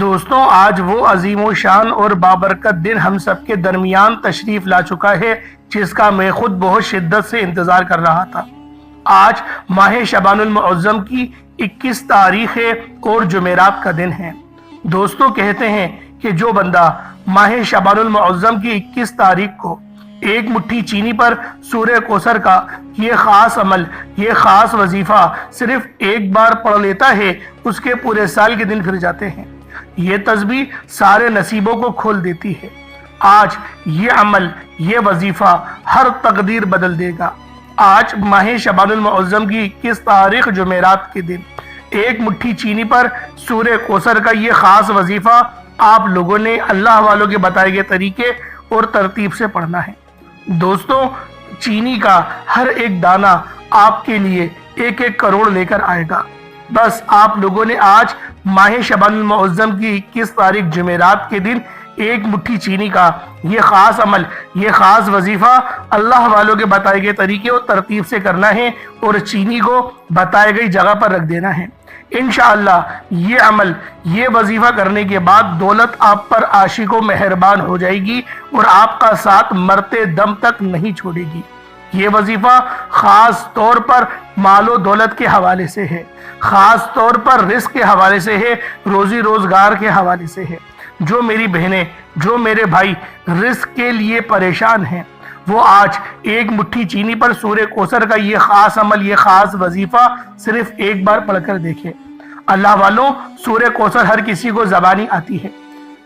دوستوں، آج وہ عظیم و شان اور بابرکت دن ہم سب کے درمیان تشریف لا چکا ہے جس کا میں خود بہت شدت سے انتظار کر رہا تھا۔ آج ماہ شعبان المعظم کی 21 تاریخ ہے اور جمعرات کا دن ہے۔ دوستوں، کہتے ہیں کہ جو بندہ ماہ شعبان المعظم کی 21 تاریخ کو ایک مٹھی چینی پر سورہ کوثر کا یہ خاص عمل، یہ خاص وظیفہ صرف ایک بار پڑھ لیتا ہے، اس کے پورے سال کے دن پھر جاتے ہیں۔ یہ تسبیح سارے نصیبوں کو کھول دیتی ہے۔ آج یہ عمل، یہ وظیفہ ہر تقدیر بدل دے گا۔ آج ماہ شعبان المعظم کی 21 تاریخ جمعرات کے دن ایک مٹھی چینی پر سورہ کوثر کا یہ خاص وظیفہ آپ لوگوں نے اللہ والوں کے بتائے گئے طریقے اور ترتیب سے پڑھنا ہے۔ دوستوں، چینی کا ہر ایک دانہ آپ کے لیے 1-1 کروڑ لے کر آئے گا۔ بس آپ لوگوں نے آج ماہ شعبان المعظم کی 21 تاریخ جمعرات کے دن ایک مٹھی چینی کا یہ خاص عمل، یہ خاص وظیفہ اللہ والوں کے بتائے گئے طریقے اور ترتیب سے کرنا ہے اور چینی کو بتائے گئی جگہ پر رکھ دینا ہے۔ انشاءاللہ یہ عمل، یہ وظیفہ کرنے کے بعد دولت آپ پر عاشق و مہربان ہو جائے گی اور آپ کا ساتھ مرتے دم تک نہیں چھوڑے گی۔ یہ وظیفہ خاص طور پر مال و دولت کے حوالے سے ہے، خاص طور پر رزق کے حوالے سے ہے، روزی روزگار کے حوالے سے ہے۔ جو میری بہنیں، جو میرے بھائی رزق کے لیے پریشان ہیں، وہ آج ایک مٹھی چینی پر سورہ کوثر کا یہ خاص عمل، یہ خاص وظیفہ صرف ایک بار پڑھ کر دیکھیں۔ اللہ والوں، سورہ کوثر ہر کسی کو زبانی آتی ہے۔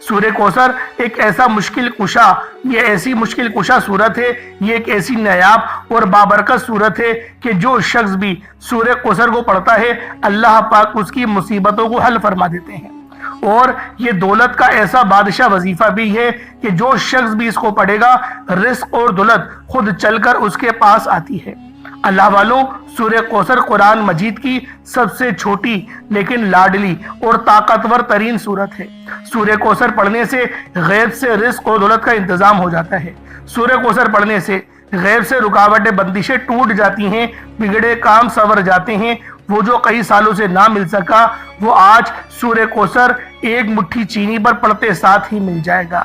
سورہ کوثر ایک ایسا مشکل کشا، یہ ایسی مشکل کشا صورت ہے، یہ ایک ایسی نایاب اور بابرکت صورت ہے کہ جو شخص بھی سورہ کوثر کو پڑھتا ہے، اللہ پاک اس کی مصیبتوں کو حل فرما دیتے ہیں۔ اور یہ دولت کا ایسا بادشاہ وظیفہ بھی ہے کہ جو شخص بھی اس کو پڑھے گا، رزق اور دولت خود چل کر اس کے پاس آتی ہے۔ اللہ والوں، سورہ کوثر قرآن مجید کی سب سے چھوٹی لیکن لاڈلی اور طاقتور ترین صورت ہے۔ سورہ کوثر پڑھنے سے غیب سے رزق اور دولت کا انتظام ہو جاتا ہے۔ سورہ کوثر پڑھنے سے غیب سے رکاوٹیں، بندشیں ٹوٹ جاتی ہیں، بگڑے کام سنور جاتے ہیں۔ وہ جو کئی سالوں سے نہ مل سکا، وہ آج سورہ کوثر ایک مٹھی چینی پر پڑھتے ساتھ ہی مل جائے گا۔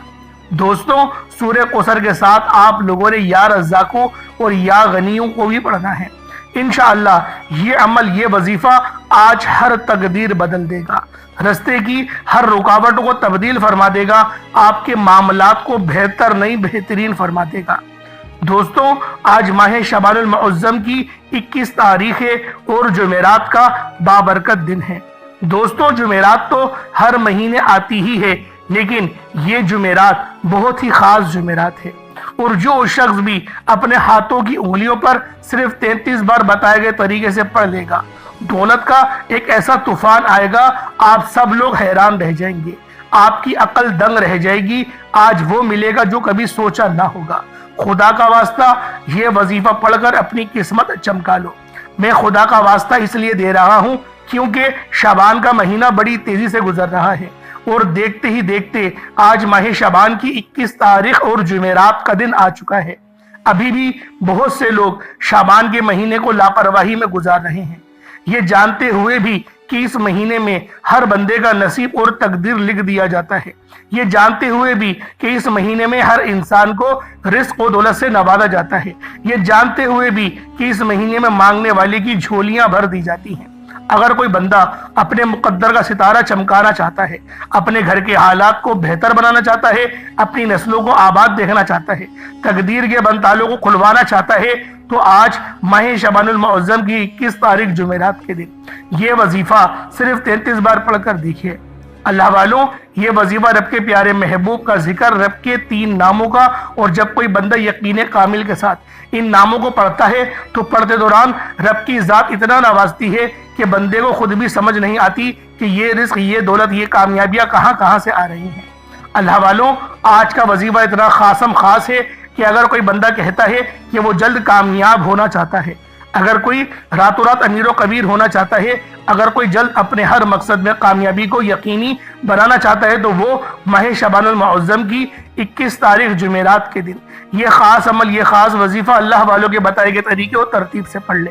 دوستوں، سورہ کوثر کے ساتھ آپ لوگوں نے یا رزاقوں اور یا غنیوں کو بھی پڑھنا ہے۔ انشاءاللہ یہ عمل، یہ وظیفہ آج ہر تقدیر بدل دے گا، رستے کی ہر رکاوٹ کو تبدیل فرما دے گا، آپ کے معاملات کو بہتر نہیں بہترین فرما دے گا۔ دوستوں، آج ماہ شعبان المعظم کی 21 تاریخ ہے اور جمعرات کا بابرکت دن ہے۔ دوستوں، جمعرات تو ہر مہینے آتی ہی ہے، لیکن یہ جمعرات بہت ہی خاص جمعرات ہے۔ اور جو شخص بھی اپنے ہاتھوں کی انگلیوں پر صرف 33 بار بتائے گئے طریقے سے پڑھ لے گا، دولت کا ایک ایسا طوفان آئے گا، آپ سب لوگ حیران رہ جائیں گے، آپ کی عقل دنگ رہ جائے گی۔ آج وہ ملے گا جو کبھی سوچا نہ ہوگا۔ خدا کا واسطہ یہ وظیفہ پڑھ کر اپنی قسمت چمکا لو۔ میں خدا کا واسطہ اس لیے دے رہا ہوں کیونکہ شعبان کا مہینہ بڑی تیزی سے گزر رہا ہے اور دیکھتے ہی دیکھتے آج ماہ شعبان کی 21 تاریخ اور جمعرات کا دن آ چکا ہے۔ ابھی بھی بہت سے لوگ شعبان کے مہینے کو لاپرواہی میں گزار رہے ہیں، یہ جانتے ہوئے بھی کہ اس مہینے میں ہر بندے کا نصیب اور تقدیر لکھ دیا جاتا ہے، یہ جانتے ہوئے بھی کہ اس مہینے میں ہر انسان کو رزق و دولت سے نوازا جاتا ہے، یہ جانتے ہوئے بھی کہ اس مہینے میں مانگنے والے کی جھولیاں بھر دی جاتی ہیں۔ اگر کوئی بندہ اپنے مقدر کا ستارہ چمکانا چاہتا ہے، اپنے گھر کے حالات کو بہتر بنانا چاہتا ہے، اپنی نسلوں کو آباد دیکھنا چاہتا ہے، تقدیر کے بند تالوں کو کھلوانا چاہتا ہے، تو آج ماہ شعبان المعظم کی 21 تاریخ جمعرات کے دن یہ وظیفہ صرف 33 بار پڑھ کر دیکھیے۔ اللہ والوں، یہ وظیفہ رب کے پیارے محبوب کا ذکر، رب کے 3 ناموں کا، اور جب کوئی بندہ یقین کامل کے ساتھ ان ناموں کو پڑھتا ہے تو پڑھتے دوران رب کی ذات اتنا نوازتی ہے کہ بندے کو خود بھی سمجھ نہیں آتی کہ یہ رزق، یہ دولت، یہ کامیابیاں کہاں کہاں سے آ رہی ہیں۔ اللہ والوں، آج کا وظیفہ اتنا خاص ہے کہ اگر کوئی بندہ کہتا ہے کہ وہ جلد کامیاب ہونا چاہتا ہے، اگر کوئی راتوں رات امیر و کبیر ہونا چاہتا ہے، اگر کوئی جلد اپنے ہر مقصد میں کامیابی کو یقینی بنانا چاہتا ہے، تو وہ ماہ شعبان المعظم کی 21 تاریخ جمعرات کے دن یہ خاص عمل، یہ خاص وظیفہ اللہ والوں کے بتائے گئے طریقے اور ترتیب سے پڑھ لے۔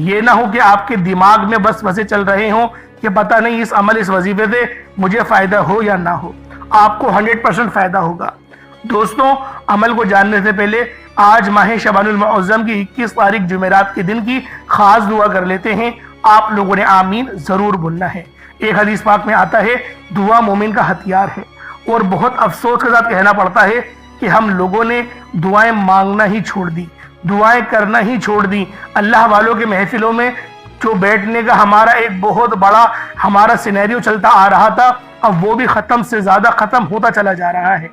یہ نہ ہو کہ آپ کے دماغ میں بس وسے چل رہے ہوں کہ پتہ نہیں اس عمل اس وظیفے سے مجھے فائدہ ہو یا نہ ہو۔ آپ کو 100% فائدہ ہوگا۔ دوستوں، عمل کو جاننے سے پہلے آج ماہ شعبان المعظم کی 21 تاریخ جمعرات کے دن کی خاص دعا کر لیتے ہیں۔ آپ لوگوں نے آمین ضرور بولنا ہے۔ ایک حدیث پاک میں آتا ہے، دعا مومن کا ہتھیار ہے، اور بہت افسوس کے ساتھ کہنا پڑتا ہے کہ ہم لوگوں نے دعائیں مانگنا ہی چھوڑ دی، دعائیں کرنا ہی چھوڑ دی۔ اللہ والوں کے محفلوں میں جو بیٹھنے کا ہمارا ایک بہت بڑا ہمارا سینیریو چلتا آ رہا تھا، اب وہ بھی ختم سے زیادہ ختم ہوتا چلا جا رہا ہے۔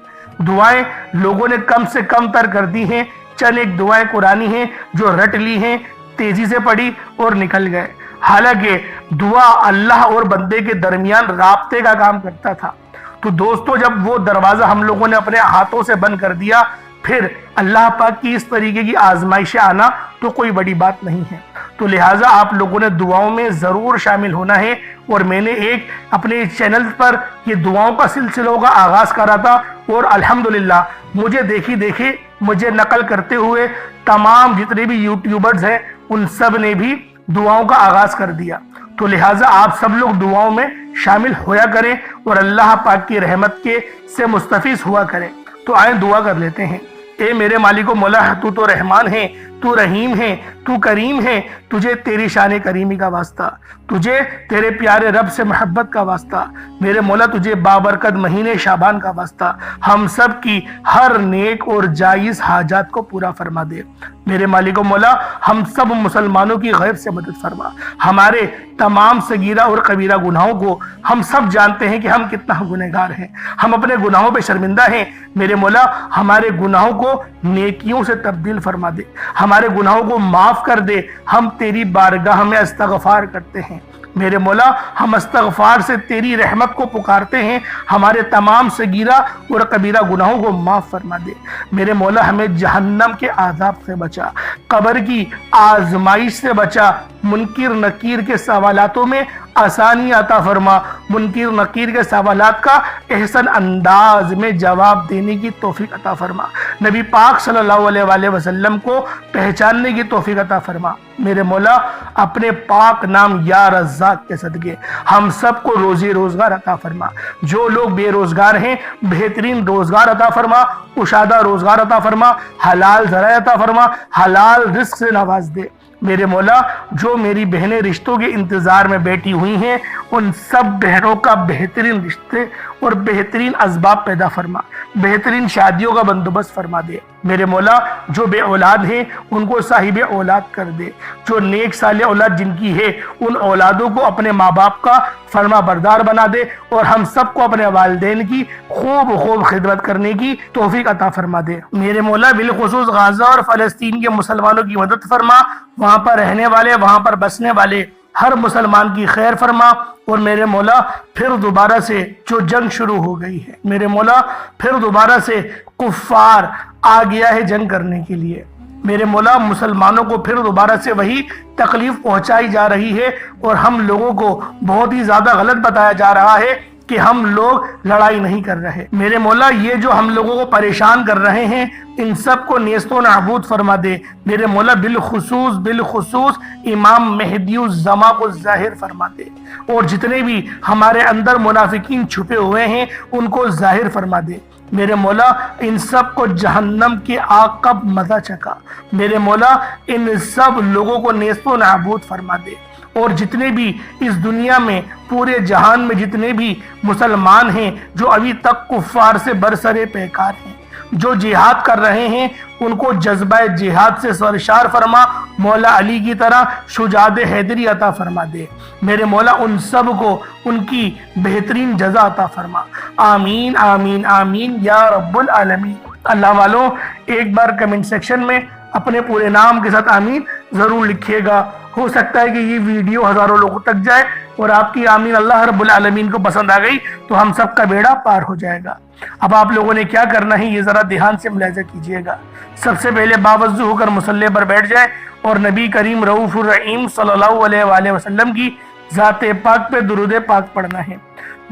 دعائیں لوگوں نے کم سے کم تر کر دی ہیں۔ چند ایک دعائیں قرآنی ہیں جو رٹ لی ہیں، تیزی سے پڑھی اور نکل گئے۔ حالانکہ دعا اللہ اور بندے کے درمیان رابطے کا کام کرتا تھا۔ تو دوستو، جب وہ دروازہ ہم لوگوں نے اپنے ہاتھوں سے بند کر دیا، پھر اللہ پاک کی اس طریقے کی آزمائشیں آنا تو کوئی بڑی بات نہیں ہے۔ تو لہٰذا آپ لوگوں نے دعاؤں میں ضرور شامل ہونا ہے۔ اور میں نے ایک اپنے چینل پر یہ دعاؤں کا سلسلوں کا آغاز کرا تھا، اور الحمدللہ مجھے دیکھے مجھے نقل کرتے ہوئے تمام جتنے بھی یوٹیوبرز ہیں ان سب نے بھی دعاؤں کا آغاز کر دیا۔ تو لہٰذا آپ سب لوگ دعاؤں میں شامل ہویا کریں اور اللہ پاک کی رحمت کے سے مستفیض ہوا کریں۔ تو آئیں دعا کر لیتے ہیں۔ اے میرے مالک و مولا، تو تو رحمان ہے، تو رحیم ہے، تو کریم ہے، تجھے تیری شان کریمی کا واسطہ، تجھے تیرے پیارے رب سے محبت کا واسطہ، میرے مولا تجھے بابرکت مہینے شعبان کا واسطہ، ہم سب کی ہر نیک اور جائز حاجات کو پورا فرما دے۔ میرے مالک و مولا، ہم سب مسلمانوں کی غیب سے مدد فرما۔ ہمارے تمام صغیرہ اور کبیرہ گناہوں کو ہم سب جانتے ہیں کہ ہم کتنا گنہگار ہیں، ہم اپنے گناہوں پہ شرمندہ ہیں۔ میرے مولا، ہمارے گناہوں کو نیکیوں سے تبدیل فرما دے، ہمارے گناہوں کو معاف کر دے۔ ہم تیری بارگاہ میں استغفار کرتے ہیں۔ میرے مولا، ہم استغفار سے تیری رحمت کو پکارتے ہیں، ہمارے تمام صغیرہ اور کبیرہ گناہوں کو معاف فرما دے۔ میرے مولا، ہمیں جہنم کے عذاب سے بچا، قبر کی آزمائش سے بچا، منکر نکیر کے سوالاتوں میں آسانی عطا فرما، منکر نکیر کے سوالات کا احسن انداز میں جواب دینے کی توفیق عطا فرما، نبی پاک صلی اللہ علیہ وآلہ وسلم کو پہچاننے کی توفیق عطا فرما۔ میرے مولا، اپنے پاک نام یا رزاق کے صدقے ہم سب کو روزی روزگار عطا فرما۔ جو لوگ بے روزگار ہیں، بہترین روزگار عطا فرما، کشادہ روزگار عطا فرما، حلال ذرائع عطا فرما، حلال رزق سے نواز دے۔ میرے مولا، جو میری بہنیں رشتوں کے انتظار میں بیٹھی ہوئی ہیں، ان سب بہنوں کا بہترین رشتے اور بہترین اسباب پیدا فرما، بہترین شادیوں کا بندوبست فرما دے۔ میرے مولا، جو بے اولاد ہیں ان کو صاحب اولاد کر دے، جو نیک صالح اولاد جن کی ہے ان اولادوں کو اپنے ماں باپ کا فرما بردار بنا دے، اور ہم سب کو اپنے والدین کی خوب خدمت کرنے کی توفیق عطا فرما دے۔ میرے مولا، بالخصوص غزہ اور فلسطین کے مسلمانوں کی مدد فرما، وہاں پر رہنے والے، وہاں پر بسنے والے ہر مسلمان کی خیر فرما۔ اور میرے مولا، پھر دوبارہ سے جو جنگ شروع ہو گئی ہے، میرے مولا پھر دوبارہ سے کفار آ گیا ہے جنگ کرنے کے لیے۔ میرے مولا، مسلمانوں کو پھر دوبارہ سے وہی تکلیف پہنچائی جا رہی ہے، اور ہم لوگوں کو بہت ہی زیادہ غلط بتایا جا رہا ہے کہ ہم لوگ لڑائی نہیں کر رہے۔ میرے مولا، یہ جو ہم لوگوں کو پریشان کر رہے ہیں ان سب کو نیست و نابود فرما دے۔ میرے مولا، بالخصوص امام مہدی الزماں کو ظاہر فرما دے، اور جتنے بھی ہمارے اندر منافقین چھپے ہوئے ہیں ان کو ظاہر فرما دے۔ میرے مولا، ان سب کو جہنم کی آگ کا مزہ چکھا۔ میرے مولا، ان سب لوگوں کو نیست و نابود فرما دے، اور جتنے بھی اس دنیا میں پورے جہان میں جتنے بھی مسلمان ہیں جو ابھی تک کفار سے برسرے پیکار ہیں، جو جہاد کر رہے ہیں، ان کو جذبہ جہاد سے سرشار فرما، مولا علی کی طرح شجاعت حیدری عطا فرما دے۔ میرے مولا، ان سب کو ان کی بہترین جزا عطا فرما۔ آمین آمین آمین یا رب العالمین۔ اللہ والوں، ایک بار کمنٹ سیکشن میں اپنے پورے نام کے ساتھ آمین ضرور لکھیے گا۔ ہو سکتا ہے کہ یہ ویڈیو ہزاروں لوگوں تک جائے، اور آپ کی آمین اللہ رب العالمین کو پسند آ گئی تو ہم سب کا بیڑا پار ہو جائے گا۔ اب آپ لوگوں نے کیا کرنا ہے، یہ ذرا دھیان سے ملاحظہ کیجئے گا۔ سب سے پہلے باوضو ہو کر مصلی پر بیٹھ جائیں، اور نبی کریم رؤوف الرحیم صلی اللہ علیہ وآلہ وسلم کی ذات پاک پہ درود پاک پڑھنا ہے۔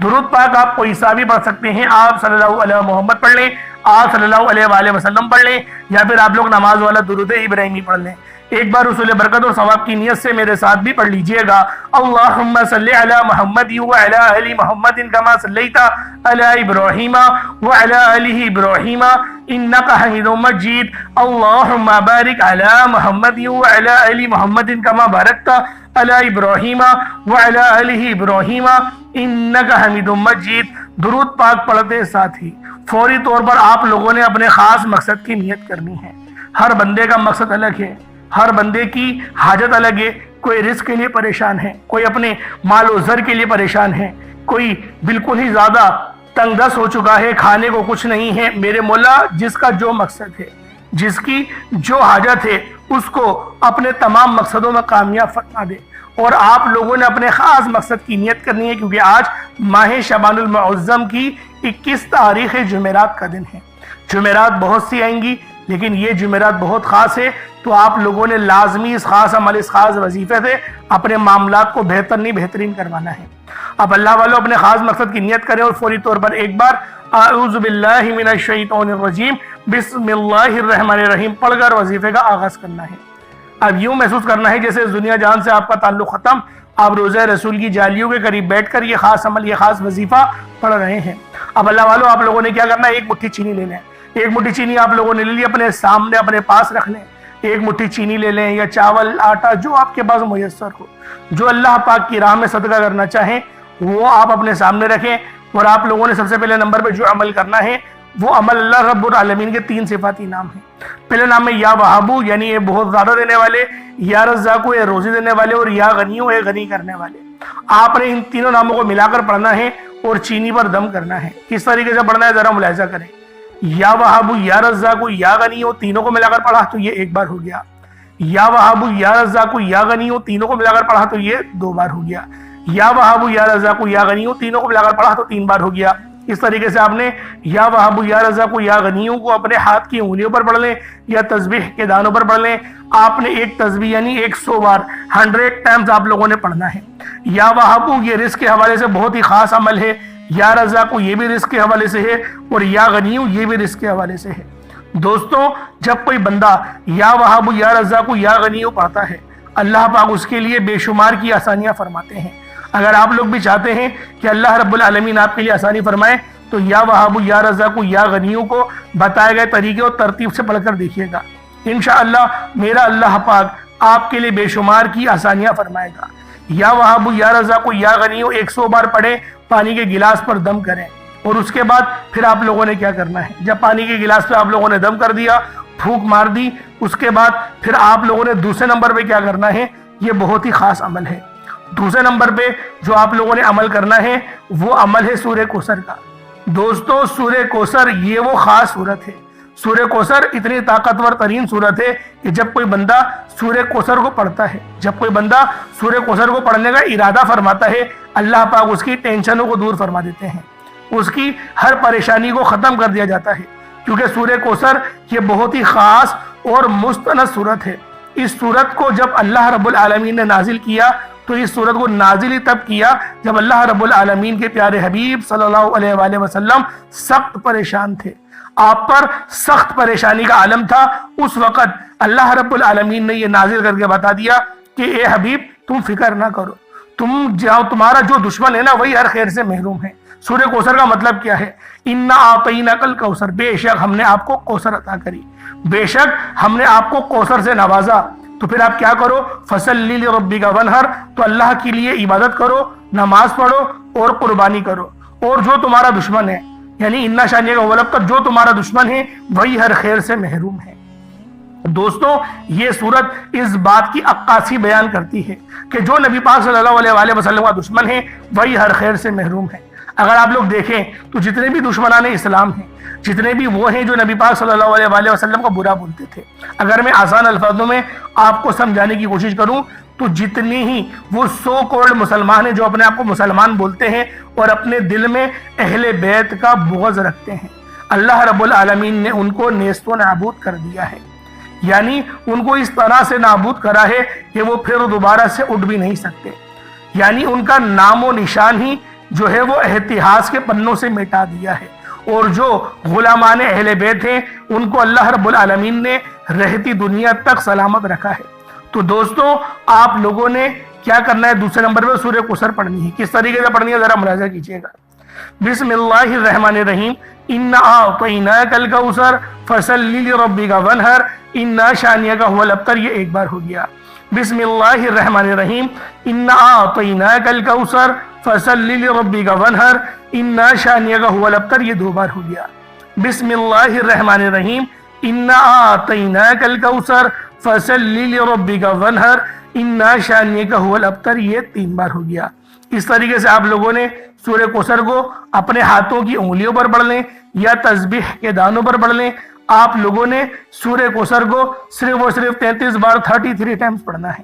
درود پاک آپ کوئی سا بھی پڑھ سکتے ہیں، آپ صلی اللہ علیہ محمد پڑھ لیں، آپ صلی اللہ علیہ وآلہ وسلم پڑھ لیں، یا پھر آپ لوگ نماز والا درود ابراہیمی پڑھ لیں۔ ایک بار حصول برکت اور ثواب کی نیت سے میرے ساتھ بھی پڑھ لیجئے گا۔ اللہم صلی علی محمد وعلی آل محمد کما صلیت علی ابراہیم وعلی آل ابراہیم انکا حمید مجید۔ اللہم بارک علی محمد وعلی آل محمد کما بارکت علی ابراہیم وعلی آل ابراہیم انکا حمید مجید۔ درود پاک پڑھتے ساتھ ہی فوری طور پر آپ لوگوں نے اپنے خاص مقصد کی نیت کرنی ہے۔ ہر بندے کا مقصد الگ ہے، ہر بندے کی حاجت الگ ہے۔ کوئی رزق کے لیے پریشان ہے، کوئی اپنے مال و زر کے لیے پریشان ہے، کوئی بالکل ہی زیادہ تنگ دست ہو چکا ہے، کھانے کو کچھ نہیں ہے۔ میرے مولا جس کا جو مقصد ہے، جس کی جو حاجت ہے، اس کو اپنے تمام مقصدوں میں کامیاب فرما دے۔ اور آپ لوگوں نے اپنے خاص مقصد کی نیت کرنی ہے، کیونکہ آج ماہ شعبان المعظم کی 21 تاریخ جمعرات کا دن ہے۔ جمعرات بہت سی آئیں گی، لیکن یہ جمعرات بہت خاص ہے، تو آپ لوگوں نے لازمی اس خاص عمل، اس خاص وظیفے سے اپنے معاملات کو بہترین کروانا ہے۔ اب اللہ والوں اپنے خاص مقصد کی نیت کریں اور فوری طور پر ایک بار اعوذ باللہ من الشیطان الرجیم بسم اللہ الرحمن الرحیم پڑھ کر وظیفے کا آغاز کرنا ہے۔ اب یوں محسوس کرنا ہے جیسے اس دنیا جہان سے آپ کا تعلق ختم، آپ روزہ رسول کی جالیوں کے قریب بیٹھ کر یہ خاص عمل، یہ خاص وظیفہ پڑھ رہے ہیں۔ اب اللہ والوں آپ لوگوں نے کیا کرنا ہے، ایک مٹھی چینی لے لیں۔ ایک مٹھی چینی آپ لوگوں نے لے لی، اپنے سامنے اپنے پاس رکھ لیں۔ ایک مٹھی چینی لے لیں یا چاول آٹا جو آپ کے پاس میسر ہو، جو اللہ پاک کی راہ میں صدقہ کرنا چاہیں وہ آپ اپنے سامنے رکھیں۔ اور آپ لوگوں نے سب سے پہلے نمبر پہ جو عمل کرنا ہے وہ عمل اللہ رب العالمین کے 3 صفاتی نام ہیں۔ پہلے نام ہے یا وہابو، یعنی یہ بہت زیادہ دینے والے، یا رزاقو یہ روزی دینے والے، اور یا غنیو یہ غنی کرنے والے۔ آپ نے ان تینوں ناموں کو ملا کر پڑھنا ہے اور چینی پر دم کرنا ہے۔ کس طریقے سے پڑھنا ہے ذرا ملاحظہ کریں۔ یا وہابو، یا رزاقو، یا غنیو، تینوں کو ملا کر پڑھا تو یہ ایک بار ہو گیا۔ یا وہابو، یا رزاقو، یا غنیو، تینوں کو ملا کر پڑھا تو یہ 2 بار ہو گیا۔ یا وہابو، یا رزاقو، یا غنیو، تینوں کو ملا کر پڑھا تو 3 بار ہو گیا۔ اس طریقے سے آپ نے یا وہابو، یا رزاقو، یا غنیو کو اپنے ہاتھ کی انگلیوں پر پڑھ لیں یا تسبیح کے دانوں پر پڑھ لیں۔ آپ نے ایک تسبیح یعنی 100 بار 100 ٹائمز آپ لوگوں نے پڑھنا ہے۔ یا وہابو یہ رزق کے حوالے سے بہت ہی خاص عمل ہے، یا رزاقو یہ بھی رزق کے حوالے سے ہے، اور یا غنیو یہ بھی رزق کے حوالے سے ہے۔ دوستوں جب کوئی بندہ یا وہابو، یا رزاقو، یا غنیو پڑھتا ہے، اللہ پاک اس کے لیے بے شمار کی آسانیاں فرماتے ہیں۔ اگر آپ لوگ بھی چاہتے ہیں کہ اللہ رب العالمین آپ کے لیے آسانی فرمائے تو یا وہابو، یا رزاقو، یا غنیو کو بتائے گئے طریقے اور ترتیب سے پڑھ کر دیکھیے گا، انشاءاللہ میرا اللہ پاک آپ کے لیے بے شمار کی آسانیاں فرمائے گا۔ یا وہابو، یا رزاقو، یا غنیو 100 بار پڑھیں، پانی کے گلاس پر دم کریں، اور اس کے بعد پھر آپ لوگوں نے کیا کرنا ہے، جب پانی کے گلاس پہ آپ لوگوں نے دم کر دیا، پھونک مار دی، اس کے بعد پھر آپ لوگوں نے دوسرے نمبر پہ کیا کرنا ہے، یہ بہت ہی خاص عمل ہے۔ دوسرے نمبر پہ جو آپ لوگوں نے عمل کرنا ہے وہ عمل ہے سورہ کوثر کا۔ دوستو سورہ کوثر یہ وہ خاص سورت ہے۔ سورہ کوثر اتنی طاقتور ترین سورت ہے کہ جب کوئی بندہ سورہ کوثر کو پڑھتا ہے، جب کوئی بندہ سورہ کوثر کو پڑھنے کا ارادہ فرماتا ہے، اللہ پاک اس کی ٹینشنوں کو دور فرما دیتے ہیں، اس کی ہر پریشانی کو ختم کر دیا جاتا ہے، کیونکہ سورہ کوثر یہ بہت ہی خاص اور مستند سورت ہے۔ اس سورت کو جب اللہ رب العالمین نے نازل کیا تو اس سورت کو نازل ہی تب کیا جب اللہ رب العالمین کے پیارے حبیب صلی اللہ علیہ وآلہ وسلم سخت پریشان تھے، آپ پر سخت پریشانی کا عالم تھا۔ اس وقت اللہ رب العالمین نے یہ نازل کر کے بتا دیا کہ اے حبیب تم فکر نہ کرو، تم جاؤ، تمہارا جو دشمن ہے نا وہی ہر خیر سے محروم ہے۔ سورہ کوثر کا مطلب کیا ہے؟ اِنَّا أَعْطَيْنَاكَ الْكَوْثَرَ، بے شک ہم نے آپ کو کوثر عطا کری، بے شک ہم نے آپ کو کوثر سے نوازا۔ تو پھر آپ کیا کرو، فَصَلِّ لِرَبِّكَ وَانْحَرْ، تو اللہ کے لیے عبادت کرو، نماز پڑھو اور قربانی کرو۔ اور جو تمہارا دشمن ہے یعنی اِنَّا شَانِئَكَ هُوَ الْأَبْتَرُ، جو تمہارا دشمن ہے وہی ہر خیر سے محروم ہے۔ دوستوں یہ سورت اس بات کی عکاسی بیان کرتی ہے کہ جو نبی پاک صلی اللہ علیہ وآلہ وسلم کا دشمن ہے وہی ہر خیر سے محروم ہے۔ اگر آپ لوگ دیکھیں تو جتنے بھی دشمنان اسلام ہیں، جتنے بھی وہ ہیں جو نبی پاک صلی اللہ علیہ وآلہ وسلم کا برا بولتے تھے، اگر میں آسان الفاظوں میں آپ کو سمجھانے کی کوشش کروں تو جتنی ہی وہ 100 کروڑ مسلمان ہیں جو اپنے آپ کو مسلمان بولتے ہیں اور اپنے دل میں اہل بیت کا بغض رکھتے ہیں، اللہ رب العالمین نے ان کو نیست و نابود کر دیا ہے، یعنی ان کو اس طرح سے نابود کرا ہے کہ وہ پھر دوبارہ سے اٹھ بھی نہیں سکتے، یعنی ان کا نام و نشان ہی جو ہے وہ اتہاس کے پنوں سے مٹا دیا ہے۔ اور جو غلامان اہل بیت ہیں ان کو اللہ رب العالمین نے رہتی دنیا تک سلامت رکھا ہے۔ تو دوستوں آپ لوگوں نے کیا کرنا ہے؟ دوسرے نمبر پہ سورہ کوثر پڑھنی ہے. کس طریقے سے پڑھنی ہے ذرا ملاحظہ کیجیے گا. بسم اللہ الرحمن الرحیم. انا اعطیناک الکوثر فصلی لربک وانحر انا شانئک هو الابتر. یہ ایک بار ہو گیا. بسم اللہ الرحمن الرحیم. انا اعطیناک الکوثر فصلی لربک وانحر انا شانئک هو الابتر. یہ دو بار ہو گیا. بسم اللہ الرحمن الرحیم. انا اعطیناک الکوثر فصلی لربک وانحر انا شانئک هو الابتر. یہ تین بار ہو گیا. اس طریقے سے آپ لوگوں نے سورہ کوثر کو اپنے ہاتھوں کی انگلیوں پر پڑھ لیں یا تسبیح کے دانوں پر پڑھ لیں. آپ لوگوں نے سورہ کوثر کو صرف اور صرف 33 بار 33 ٹائمز پڑھنا ہے.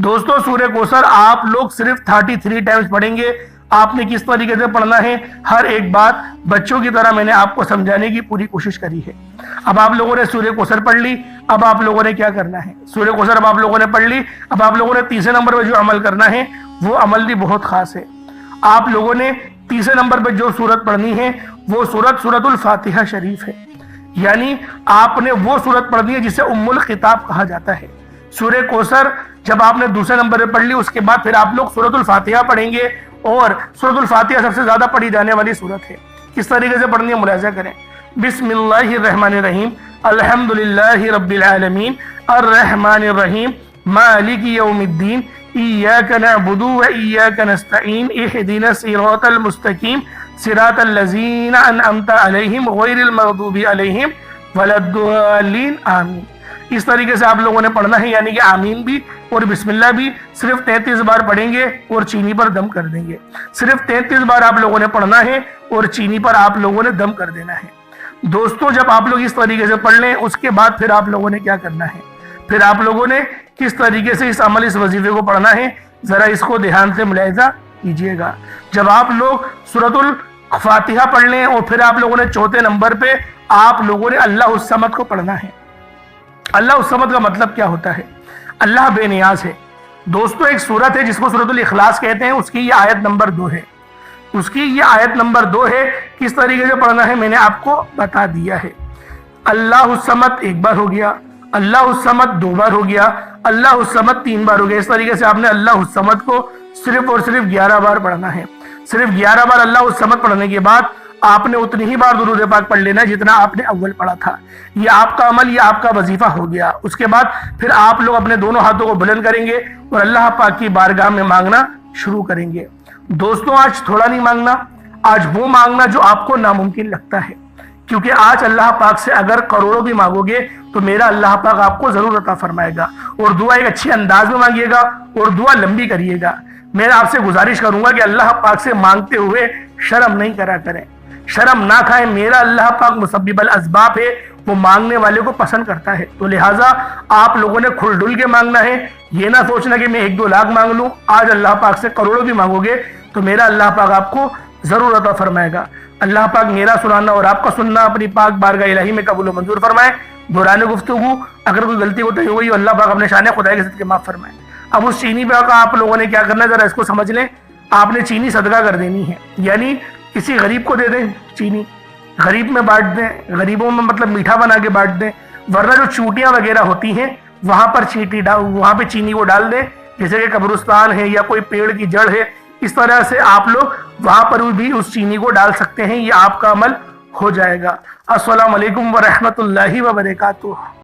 دوستوں سورہ کوثر آپ لوگ صرف 33 ٹائمز پڑھیں گے. آپ نے کس طریقے سے پڑھنا ہے ہر ایک بات بچوں کی طرح میں نے آپ کو سمجھانے کی پوری کوشش کری ہے. اب آپ لوگوں نے سورہ کوثر پڑھ لی. اب آپ لوگوں نے کیا کرنا ہے؟ سورہ کوثر اب آپ لوگوں نے پڑھ لی. اب آپ لوگوں نے تیسرے نمبر پہ جو عمل کرنا ہے وہ عمل بھی بہت خاص ہے. آپ لوگوں نے تیسرے نمبر پہ جو سورت پڑھنی ہے وہ سورت الفاتحہ شریف ہے. یعنی آپ نے وہ سورت پڑھنی ہے جسے ام الخطاب کہا جاتا ہے. سورہ کوثر جب آپ نے دوسرے نمبر پہ پڑھ لی اس کے بعد پھر آپ لوگ سورت الفاتحہ پڑھیں گے. اور سورت الفاتحہ سب سے زیادہ پڑھی جانے والی سورت ہے. کس طریقے سے پڑھنی ہے ملاحظہ کریں. بسم اللہ الرحمن الرحیم. الحمدللہ رب العالمین الرحمن الرحیم مالک یوم الدین ایاک نعبد و ایاک نستعین اہدنا الصراط المستقیم صراط الذین انعمت علیہم غیر المغضوب علیہم ولا الضالین آمین. اس طریقے سے آپ لوگوں نے پڑھنا ہے. یعنی کہ آمین بھی اور بسم اللہ بھی صرف 33 بار پڑھیں گے اور چینی پر دم کر دیں گے. صرف 33 بار آپ لوگوں نے پڑھنا ہے اور چینی پر آپ لوگوں نے دم کر دینا ہے. دوستوں جب آپ لوگ اس طریقے سے پڑھ لیں اس کے بعد پھر آپ لوگوں نے کیا کرنا ہے؟ پھر آپ لوگوں نے کس طریقے سے اس عمل اس وظیفے کو پڑھنا ہے ذرا اس کو دھیان سے ملاحظہ کیجیے گا. جب آپ لوگ سورت الفاتحہ پڑھ لیں اور پھر آپ لوگوں نے چوتھے نمبر پہ آپ لوگوں نے اللہ الصمد کو پڑھنا ہے. اللہ الصمد کا مطلب کیا ہوتا ہے؟ اللہ بے نیاز ہے. دوستوں ایک سورت ہے جس کو سورت الاخلاص کہتے ہیں. اس کی یہ آیت نمبر 2 ہے. اس کی یہ آیت نمبر 2 ہے. کس طریقے سے پڑھنا ہے میں نے آپ کو بتا دیا ہے. اللہ الصمد ایک بار ہو گیا. اللہ الصمد 2 بار ہو گیا. اللہ الصمد 3 بار ہو گیا. اس طریقے سے آپ نے اللہ الصمد کو صرف اور صرف 11 بار پڑھنا ہے. صرف 11 بار اللہ الصمد پڑھنے کے بعد آپ نے اتنی ہی بار درود پاک پڑھ لینا جتنا آپ نے اول پڑھا تھا. یہ آپ کا عمل یہ آپ کا وظیفہ ہو گیا. اس کے بعد پھر آپ لوگ اپنے دونوں ہاتھوں کو بلند کریں گے اور اللہ پاک کی بارگاہ میں مانگنا شروع کریں گے. دوستوں آج تھوڑا نہیں مانگنا. آج وہ مانگنا جو آپ کو ناممکن لگتا ہے. کیونکہ آج اللہ پاک سے اگر کروڑوں بھی مانگو گے تو میرا اللہ پاک آپ کو ضرور عطا فرمائے گا. اور دعا ایک اچھے انداز میں مانگیے گا اور دعا لمبی کریے گا. میں آپ سے گزارش کروں گا کہ اللہ پاک سے مانگتے ہوئے شرم نہیں کرا کریں. شرم نہ کھائیں. میرا اللہ پاک مسبب الاسباب ہے. وہ مانگنے والے کو پسند کرتا ہے. تو لہٰذا آپ لوگوں نے کھل ڈل کے مانگنا ہے. یہ نہ سوچنا کہ میں 1-2 لاکھ مانگ لوں. آج اللہ پاک سے کروڑوں بھی مانگو گے تو میرا اللہ پاک آپ کو ضرور عطا فرمائے گا. اللہ پاک میرا سنانا اور آپ کا سننا اپنی پاک بارگاہ الہی میں قبول و منظور فرمائے. دوران گفتگو اگر کوئی غلطی ہوتی ہوئی اللہ پاک اپنے شان خدائی کے صدقے معاف فرمائے. اب اس چینی پہ آپ لوگوں نے کیا کرنا ہے ذرا اس کو سمجھ لیں. آپ نے چینی صدقہ کر دینی ہے. یعنی کسی غریب کو دے دیں چینی. غریب میں بانٹ دیں. غریبوں میں مطلب میٹھا بنا کے بانٹ دیں. ورنہ جو چوٹیاں وغیرہ ہوتی ہیں وہاں پر وہاں پہ چینی کو ڈال دیں. جیسے کہ قبرستان ہے یا کوئی پیڑ کی جڑ ہے. اس طرح سے آپ لوگ وہاں پر بھی اس چینی کو ڈال سکتے ہیں. یہ آپ کا عمل ہو جائے گا. السلام علیکم ورحمۃ اللہ وبرکاتہ.